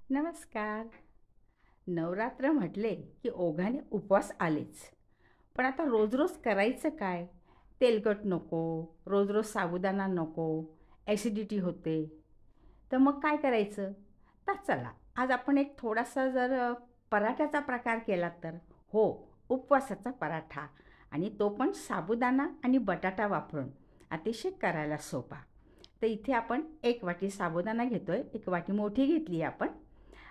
नमस्कार. नवरात्र म्हटले की ओघाने उपवास आलेच. पण आता रोज रोज करायचं काय? तेलकट नको, रोज रोज साबुदाणा नको, ॲसिडिटी होते. तर मग काय करायचं? तर चला, आज आपण एक थोडासा पराठ्याचा प्रकार केला तर. हो, उपवासाचा पराठा. आणि तो पण साबुदाणा आणि बटाटा वापरून. अतिशय करायला सोपा. तर इथे आपण 1 वाटी साबुदाणा घेतोय, 1 वाटी मोठी घेतली आहे आपण.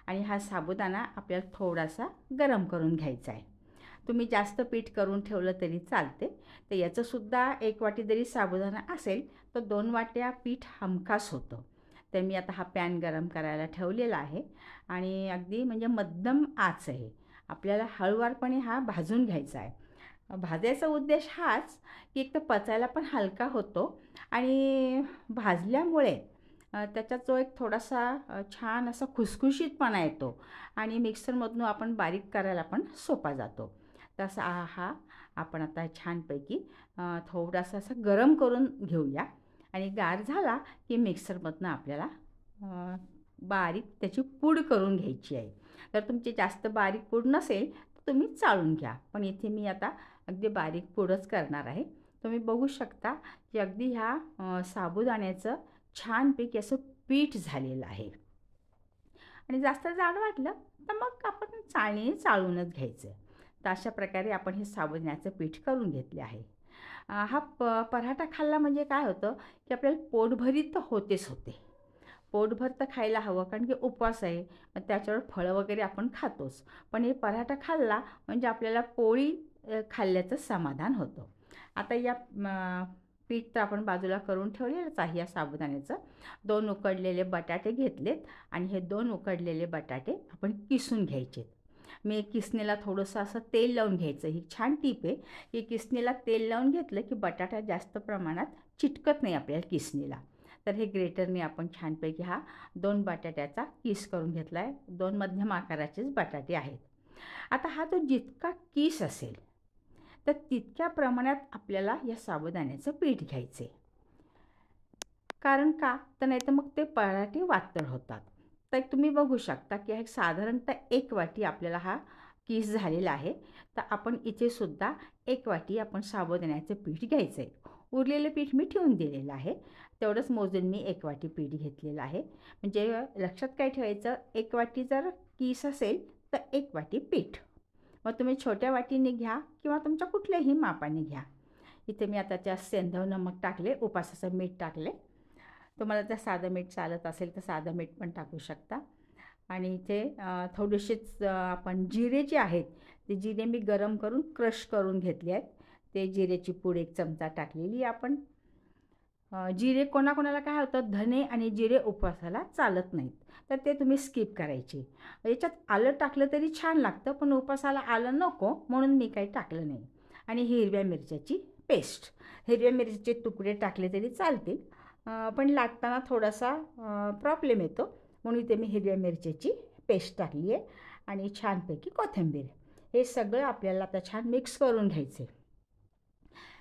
आणि हा साबुदाणा आपल्याला थोडासा गरम करून घ्यायचा आहे. तुम्ही जास्त पीठ करून ठेवलं तरी चालते. तर याचंसुद्धा 1 वाटी जरी साबुदाणा असेल तर 2 वाट्या पीठ हमखास होतं. तर मी आता हा पॅन गरम करायला ठेवलेला आहे आणि अगदी म्हणजे मध्यम आच आहे. आपल्याला हळूवारपणे हा भाजून घ्यायचा आहे. भाजायचा उद्देश हाच की एक तर पचायला पण हलका होतो आणि भाजल्यामुळे त्याच्यात जो एक थोडासा छान असा खुसखुशीतपणा येतो आणि मिक्सरमधून आपण बारीक करायला पण सोपा जातो. तसा हा आपण आता छानपैकी थोडासा असा गरम करून घेऊया आणि गार झाला की मिक्सरमधनं आपल्याला बारीक त्याची पूड करून घ्यायची आहे. तर तुमची जास्त बारीक पूड नसेल तर तुम्ही चाळून घ्या. पण इथे मी आता अगदी बारीक पूडच करणार आहे. तुम्ही बघू शकता की अगदी ह्या साबुदाण्याचं छानपैकी असं पीठ झालेलं आहे. आणि जास्त जाड वाटलं तर मग आपण चाळणीने चाळूनच घ्यायचं. तर अशा प्रकारे आपण हे साबुदाण्याचं पीठ करून घेतले आहे. हा पराठा खाल्ला म्हणजे काय होतं की आपल्याला पोटभरीत तर होतेच होते. पोटभर तर खायला हवं कारण की उपवास आहे. मग त्याच्यावर फळं वगैरे आपण खातोच. पण हे पराठा खाल्ला म्हणजे आपल्याला पोळी खाल्ल्याचं समाधान होतं. आता या पीठ तर आपण बाजूला करून ठेवलेलंच आहे या साबुदाण्याचं. 2 उकडलेले बटाटे घेतलेत आणि हे 2 उकडलेले बटाटे आपण किसून घ्यायचे. मी किसणीला थोडंसं असं तेल लावून घ्यायचं. ही छान टीप आहे की किसणीला तेल लावून घेतलं की बटाटा जास्त प्रमाणात चिटकत नाही आपल्याला किसणीला. तर हे ग्रेटरने आपण छानपैकी हा 2 बटाट्याचा किस करून घेतला आहे. 2 मध्यम आकाराचेच बटाटे आहेत. आता हा जो जितका किस असेल तर तितक्या प्रमाणात आपल्याला या साबुदाण्याचं पीठ घ्यायचं आहे. कारण का? तर नाहीतर मग ते पराठे वातळ होतात. तर तुम्ही बघू शकता की साधारणतः 1 वाटी आपल्याला हा किस झालेला आहे. तर आपण इथे सुद्धा 1 वाटी आपण साबुदाण्याचं पीठ घ्यायचं आहे. उरलेलं पीठ मी ठेवून दिलेलं आहे. तेवढंच मोजून मी 1 वाटी पीठ घेतलेलं आहे. म्हणजे लक्षात काय ठेवायचं, 1 वाटी जर किस असेल तर 1 वाटी पीठ. मग तुम्ही छोट्या वाटीने घ्या किंवा तुमच्या कुठल्याही मापाने घ्या. इथे मी आता त्या सेंधव नमक टाकले, उपासाचं मीठ टाकले. तुम्हाला जर साधं मीठ चालत असेल तर साधं मीठ पण टाकू शकता. आणि इथे थोडेसेच आपण जिरे जे आहेत ते जिरे मी गरम करून क्रश करून घेतले आहेत. ते जिरेची पूड 1 चमचा टाकलेली आपण. जिरे कोणाकोणाला काय होतं, धने आणि जिरे उपवासाला चालत नाहीत. तर ते तुम्ही स्किप करायचे. याच्यात आलं टाकलं तरी छान लागतं पण उपवासाला आलं नको म्हणून मी काही टाकलं नाही. आणि हिरव्या मिरच्याची पेस्ट. हिरव्या मिरचीचे तुकडे टाकले तरी चालतील. पण लाटताना थोडासा प्रॉब्लेम येतो म्हणून इथे मी हिरव्या मिरच्याची पेस्ट टाकली आहे. आणि छानपैकी कोथिंबीर. हे सगळं आपल्याला आता छान मिक्स करून घ्यायचं आहे.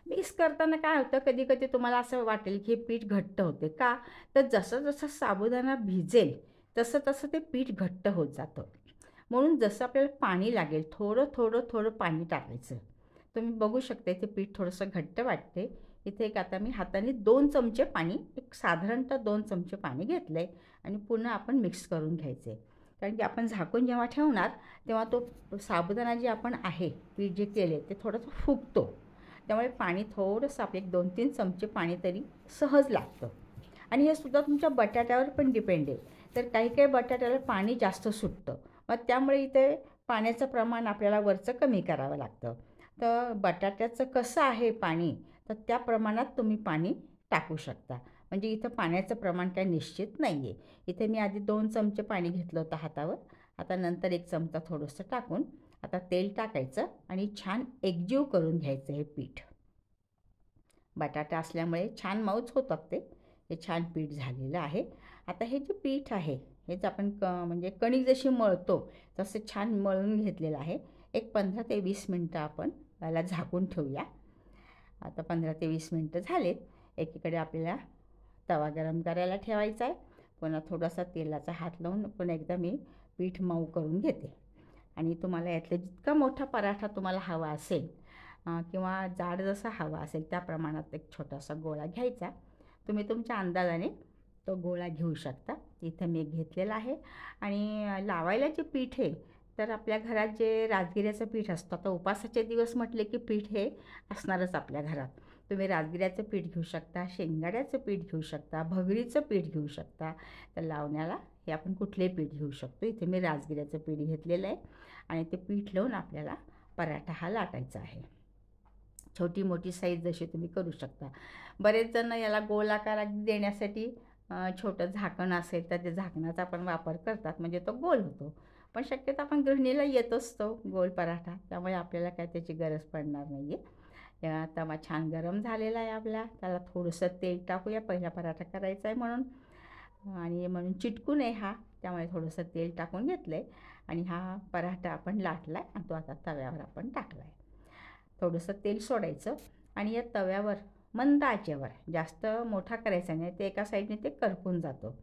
मिक्स करताना काय होतं, कधी कधी तुम्हाला असं वाटेल की हे पीठ घट्ट होते का? तर जसं जसं साबुदाणा भिजेल तसं तसं ते पीठ घट्ट होत जातं. म्हणून जसं आपल्याला पाणी लागेल थोडं थोडं थोडं पाणी टाकायचं. तुम्ही बघू शकता इथे पीठ थोडंसं घट्ट वाटते. इथे एक आता मी हाताने 2 चमचे पाणी, एक साधारणतः 2 चमचे पाणी घेतलं आहे आणि पुन्हा आपण मिक्स करून घ्यायचं आहे. कारण की आपण झाकून जेव्हा ठेवणार तेव्हा तो साबुदाणा जे आपण आहे पीठ जे केले ते थोडंसं फुगतो. त्यामुळे पाणी थोडंसं आपले 2-3 चमचे पाणी तरी सहज लागतं. आणि हे सुद्धा तुमच्या बटाट्यावर पण डिपेंड आहे. तर काही काही बटाट्याला पाणी जास्त सुटतं. मग त्यामुळे इथे पाण्याचं प्रमाण आपल्याला वरचं कमी करावं लागतं. तर बटाट्याचं कसं आहे पाणी तर त्या प्रमाणात तुम्ही पाणी टाकू शकता. म्हणजे इथं पाण्याचं प्रमाण काही निश्चित नाही आहे. इथे मी आधी 2 चमचे पाणी घेतलं होतं हातावर. आता नंतर 1 चमचा थोडंसं टाकून आता तेल टाकायचं आणि छान एकजीव करून घ्यायचं हे पीठ. बटाटा असल्यामुळे छान मऊच होतात ते. हे छान पीठ झालेलं आहे. आता हे जे पीठ आहे हेच आपण म्हणजे कणिक जशी मळतो तसं छान मळून घेतलेलं आहे. एक 15 ते 20 मिनटं आपण याला झाकून ठेवूया. आता 15 ते 20 मिनटं झालेत. एकीकडे आपल्याला तवा गरम करायला ठेवायचा आहे. पुन्हा थोडासा तेलाचा हात लावून पुन्हा एकदा मी पीठ मऊ करून घेते. आणि तुम्हाला यातला जितका मोठा पराठा तुम्हाला हवा असेल किंवा जाड जसा हवा असेल त्या प्रमाणात एक छोटासा गोळा घ्यायचा. तुम्ही तुमच्या अंदाजाने तो गोळा घेऊ शकता. इथं मी घेतलेला आहे. आणि लावायला जे पीठ आहे तर आपल्या घरात जे राजगिऱ्याचं पीठ असतं, तर उपासाचे दिवस म्हटले की पीठ हे असणारच आपल्या घरात. तुम्ही राजगिऱ्याचं पीठ घेऊ शकता, शेंगाड्याचं पीठ घेऊ शकता, भगरीचं पीठ घेऊ शकता. तर लावण्याला हे आपण कुठलेही पीठ घेऊ शकतो. इथे मी राजगिऱ्याचं पीठ घेतलेलं आहे आणि ते पीठ लावून आपल्याला पराठा हा लाटायचा आहे. छोटी मोठी साईज जशी तुम्ही करू शकता. बरेच जण याला गोलाकार देण्यासाठी छोटं झाकण असेल तर ते झाकणाचा पण वापर करतात, म्हणजे तो गोल होतो. पण शक्यतो आपण गृहिणीला येत असतो गोल पराठा, त्यामुळे आपल्याला काय त्याची गरज पडणार नाही आहे. तवा छान गरम झालेला आहे आपला. त्याला थोडंसं तेल टाकूया, पहिला पराठा करायचा आहे म्हणून, आणि म्हणून चिटकू नये हा, त्यामुळे थोडंसं तेल टाकून घेतलं आहे. आणि हा पराठा आपण लाटला आहे आणि तो आता तव्यावर आपण टाकला आहे. थोडंसं तेल सोडायचं आणि या तव्यावर मंद आचेवर, जास्त मोठा करायचा नाही, ते एका साईडने ते करपून जातो.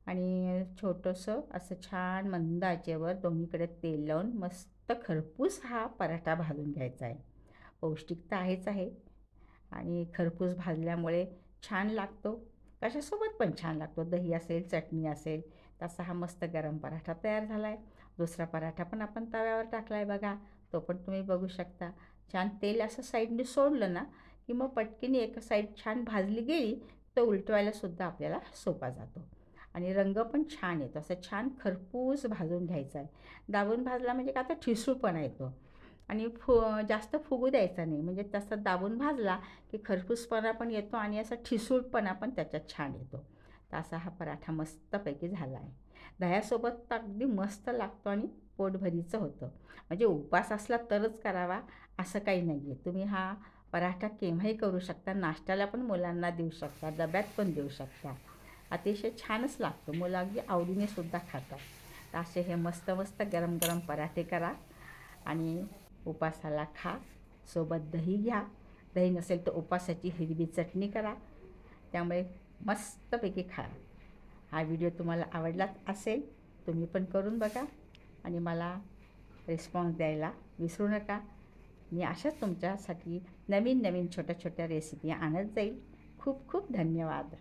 आणि छोटंसं असं छान मंद आचेवर दोन्हीकडे तेल लावून मस्त खरपूस हा पराठा भाजून घ्यायचा आहे. पौष्टिक तर आहेच आहे आणि खरपूस भाजल्यामुळे छान लागतो. कशासोबत पण छान लागतो. दही असेल, चटणी असेल. तसा हा मस्त गरम पराठा तयार झाला आहे. दुसरा पराठा पण आपण तव्यावर टाकला आहे बघा, तो पण तुम्ही बघू शकता. छान तेल असं साईडने सोडलं ना की मग पटकीने एका साईड छान भाजली गेली तर उलटवायलासुद्धा आपल्याला सोपा जातो. आणि रंग पण छान येतो. असं छान खरपूस भाजून घ्यायचा आहे. दाबून भाजला म्हणजे का आता ठिसूळपणा येतो. आणि जास्त फुगू द्यायचा नाही, म्हणजे तसा दाबून भाजला की खरपूसपणा पण येतो आणि असा ठिसूळपणा पण त्याच्यात छान येतो. तर असा हा पराठा मस्तपैकी झाला आहे. दह्यासोबत तर अगदी मस्त लागतो आणि पोटभरीचं होतं. म्हणजे उपवास असला तरच करावा असं काही नाही आहे. तुम्ही हा पराठा केव्हाही करू शकता. नाश्त्याला पण मुलांना देऊ शकता, डब्यात पण देऊ शकता. अतिशय छानच लागतो. मुलं अगदी आवडीने सुद्धा खातात. तर असे हे मस्त मस्त गरम गरम पराठे करा आणि उपासाला खा. सोबत दही घ्या. दही नसेल तर उपासाची हिरवी चटणी करा. त्यामुळे मस्तपैकी खा. हा व्हिडिओ तुम्हाला आवडलाच असेल, तुम्ही पण करून बघा आणि मला रिस्पॉन्स द्यायला विसरू नका. मी अशाच तुमच्यासाठी नवीन नवीन छोट्या छोट्या रेसिपी आणत जाईल. खूप खूप धन्यवाद.